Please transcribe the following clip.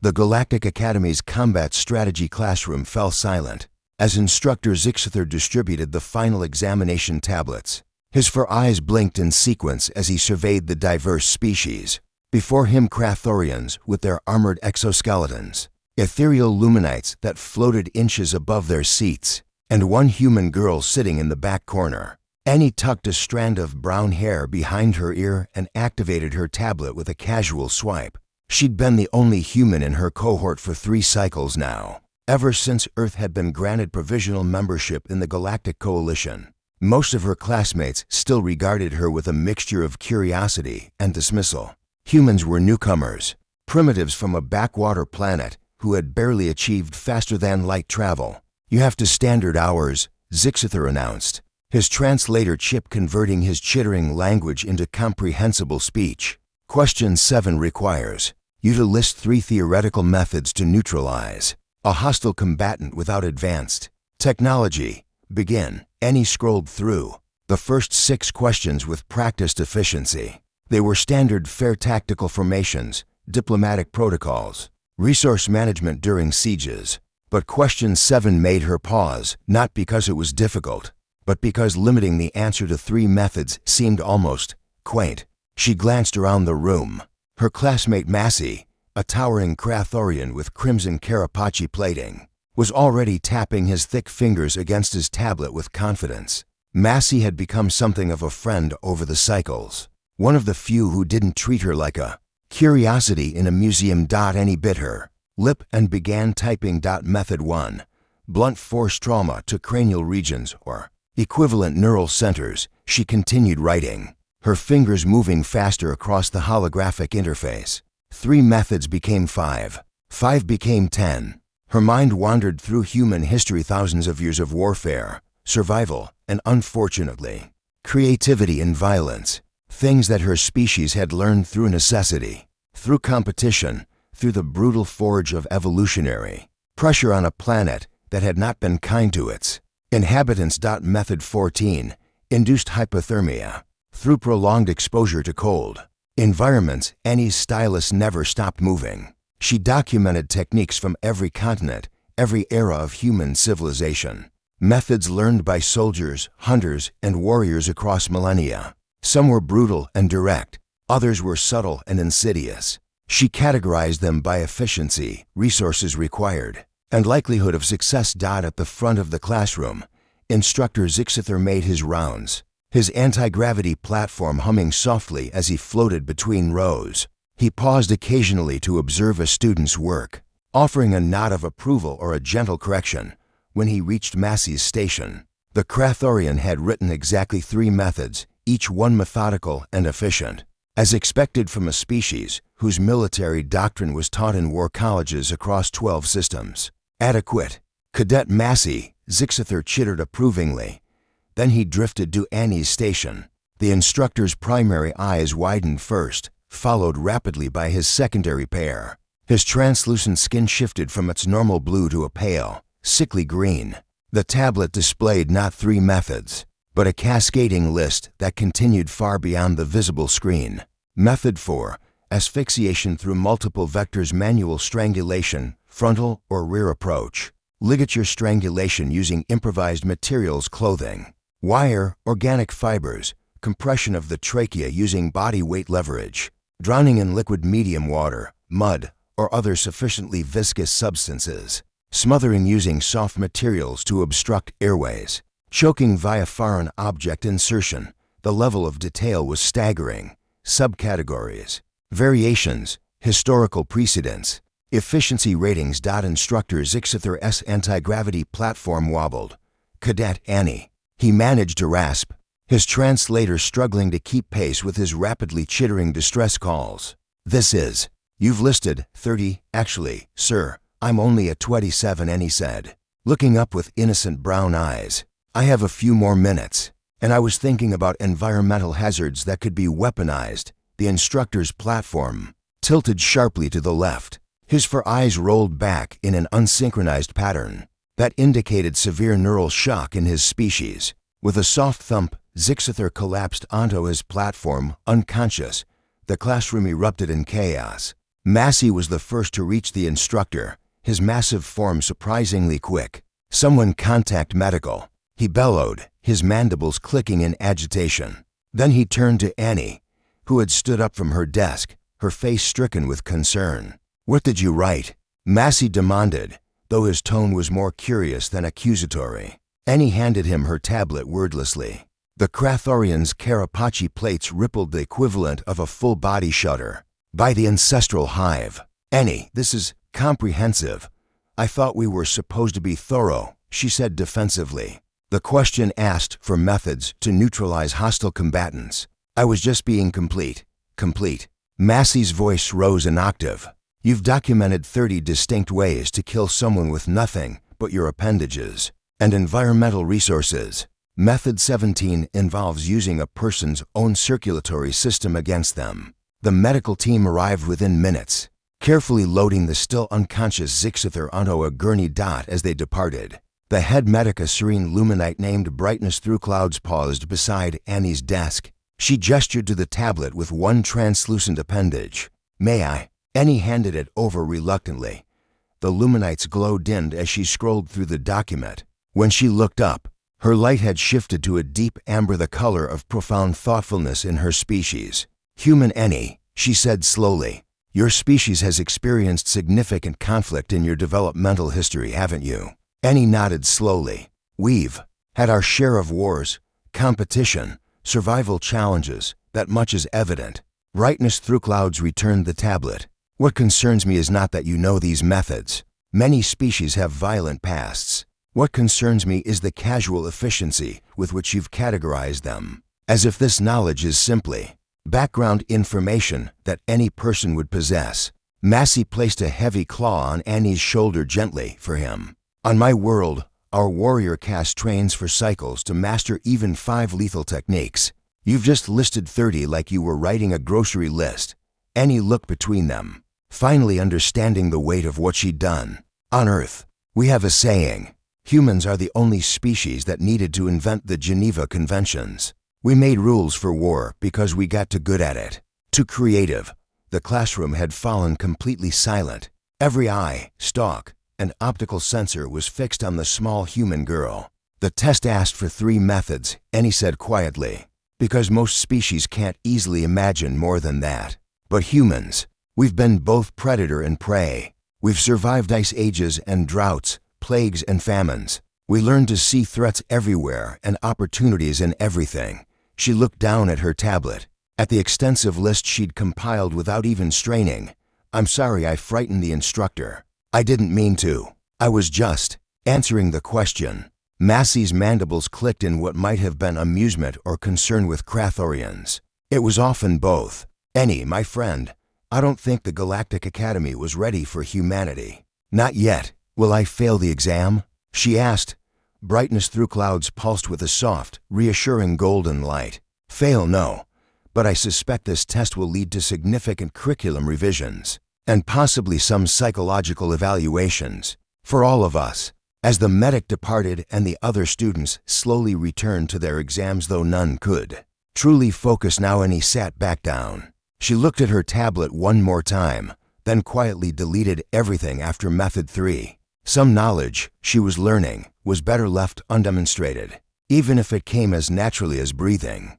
The Galactic Academy's combat strategy classroom fell silent as Instructor Zixither distributed the final examination tablets. His four eyes blinked in sequence as he surveyed the diverse species. Before him, Krathorians with their armored exoskeletons, ethereal luminites that floated inches above their seats, and one human girl sitting in the back corner. Annie tucked a strand of brown hair behind her ear and activated her tablet with a casual swipe. She'd been the only human in her cohort for 3 cycles now, ever since Earth had been granted provisional membership in the Galactic Coalition. Most of her classmates still regarded her with a mixture of curiosity and dismissal. Humans were newcomers, primitives from a backwater planet who had barely achieved faster-than-light travel. "You have to standard hours," Zixither announced, his translator chip converting his chittering language into comprehensible speech. "Question 7 requires you to list 3 theoretical methods to neutralize a hostile combatant without advanced technology. Begin." Annie scrolled through the first 6 questions with practiced efficiency. They were standard fare tactical formations, diplomatic protocols, resource management during sieges. But question 7 made her pause, not because it was difficult, but because limiting the answer to 3 methods seemed almost quaint. She glanced around the room. Her classmate Massey, a towering Krathorian with crimson Carapace plating, was already tapping his thick fingers against his tablet with confidence. Massey had become something of a friend over the cycles, one of the few who didn't treat her like a curiosity in a museum. Annie bit her lip and began typing. Method 1. Blunt force trauma to cranial regions or equivalent neural centers. She continued writing, her fingers moving faster across the holographic interface. 3 methods became 5. 5 became 10. Her mind wandered through human history, thousands of years of warfare, survival, and unfortunately, creativity and violence. Things that her species had learned through necessity, through competition, through the brutal forge of evolutionary pressure on a planet that had not been kind to its inhabitants. Method 14. Induced hypothermia. Through prolonged exposure to cold environments, Annie's stylus never stopped moving. She documented techniques from every continent, every era of human civilization. Methods learned by soldiers, hunters, and warriors across millennia. Some were brutal and direct, others were subtle and insidious. She categorized them by efficiency, resources required, and likelihood of success. At the front of the classroom, Instructor Zixither made his rounds, his anti-gravity platform humming softly as he floated between rows. He paused occasionally to observe a student's work, offering a nod of approval or a gentle correction. When he reached Massey's station, the Krathorian had written exactly 3 methods, each one methodical and efficient, as expected from a species whose military doctrine was taught in war colleges across 12 systems. "Adequate, Cadet Massey," Zixither chittered approvingly. Then he drifted to Annie's station. The instructor's primary eyes widened first, followed rapidly by his secondary pair. His translucent skin shifted from its normal blue to a pale, sickly green. The tablet displayed not 3 methods, but a cascading list that continued far beyond the visible screen. Method 4. Asphyxiation through multiple vectors, manual strangulation, frontal or rear approach, ligature strangulation using improvised materials, clothing, wire, organic fibers, compression of the trachea using body weight leverage, drowning in liquid medium water, mud, or other sufficiently viscous substances, smothering using soft materials to obstruct airways, choking via foreign object insertion. The level of detail was staggering. Subcategories, variations, historical precedents, efficiency ratings. Instructor Zixither's anti-gravity platform wobbled. "Cadet Annie," he managed to rasp, his translator struggling to keep pace with his rapidly chittering distress calls. "You've listed 30, actually, sir, I'm only at 27," Annie said, looking up with innocent brown eyes. "I have a few more minutes, and I was thinking about environmental hazards that could be weaponized." The instructor's platform tilted sharply to the left. His 4 eyes rolled back in an unsynchronized pattern that indicated severe neural shock in his species. With a soft thump, Zixither collapsed onto his platform, unconscious. The classroom erupted in chaos. Massey was the first to reach the instructor, his massive form surprisingly quick. "Someone contact medical," he bellowed, his mandibles clicking in agitation. Then he turned to Annie, who had stood up from her desk, her face stricken with concern. "What did you write?" Massey demanded, though his tone was more curious than accusatory. Annie handed him her tablet wordlessly. The Krathorian's Karapachi plates rippled the equivalent of a full-body shudder. "By the ancestral hive. Annie, this is comprehensive. I thought we were supposed to be thorough," she said defensively. The question asked for methods to neutralize hostile combatants. "I was just being complete." "Complete." Massey's voice rose an octave. "You've documented 30 distinct ways to kill someone with nothing but your appendages and environmental resources. Method 17 involves using a person's own circulatory system against them." The medical team arrived within minutes, carefully loading the still unconscious Zixither onto a gurney dot as they departed. The head medic, a serene luminite named Brightness Through Clouds, paused beside Annie's desk. She gestured to the tablet with one translucent appendage. "May I?" Annie handed it over reluctantly. The luminite's glow dimmed as she scrolled through the document. When she looked up, her light had shifted to a deep amber, the color of profound thoughtfulness in her species. "Human Annie," she said slowly, "your species has experienced significant conflict in your developmental history, haven't you?" Annie nodded slowly. "We've had our share of wars, competition, survival challenges. That much is evident." Brightness Through Clouds returned the tablet. "What concerns me is not that you know these methods. Many species have violent pasts. What concerns me is the casual efficiency with which you've categorized them, as if this knowledge is simply background information that any person would possess." Massey placed a heavy claw on Annie's shoulder gently for him. "On my world, our warrior caste trains for cycles to master even 5 lethal techniques. You've just listed 30 like you were writing a grocery list." Annie looked between them, finally understanding the weight of what she'd done. "On Earth, we have a saying. Humans are the only species that needed to invent the Geneva Conventions. We made rules for war because we got too good at it. Too creative." The classroom had fallen completely silent. Every eye, stalk, and optical sensor was fixed on the small human girl. "The test asked for 3 methods," Annie said quietly, "because most species can't easily imagine more than that. But humans, we've been both predator and prey. We've survived ice ages and droughts, plagues and famines. We learned to see threats everywhere and opportunities in everything." She looked down at her tablet, at the extensive list she'd compiled without even straining. "I'm sorry I frightened the instructor. I didn't mean to. I was just answering the question." Massey's mandibles clicked in what might have been amusement or concern with Krathorians. "It was often both. Annie, my friend, I don't think the Galactic Academy was ready for humanity." "Not yet. Will I fail the exam?" she asked. Brightness Through Clouds pulsed with a soft, reassuring golden light. "Fail, no. But I suspect this test will lead to significant curriculum revisions, and possibly some psychological evaluations, for all of us." As the medic departed and the other students slowly returned to their exams, though none could truly focus now, Annie sat back down. She looked at her tablet one more time, then quietly deleted everything after Method 3. Some knowledge she was learning was better left undemonstrated, even if it came as naturally as breathing.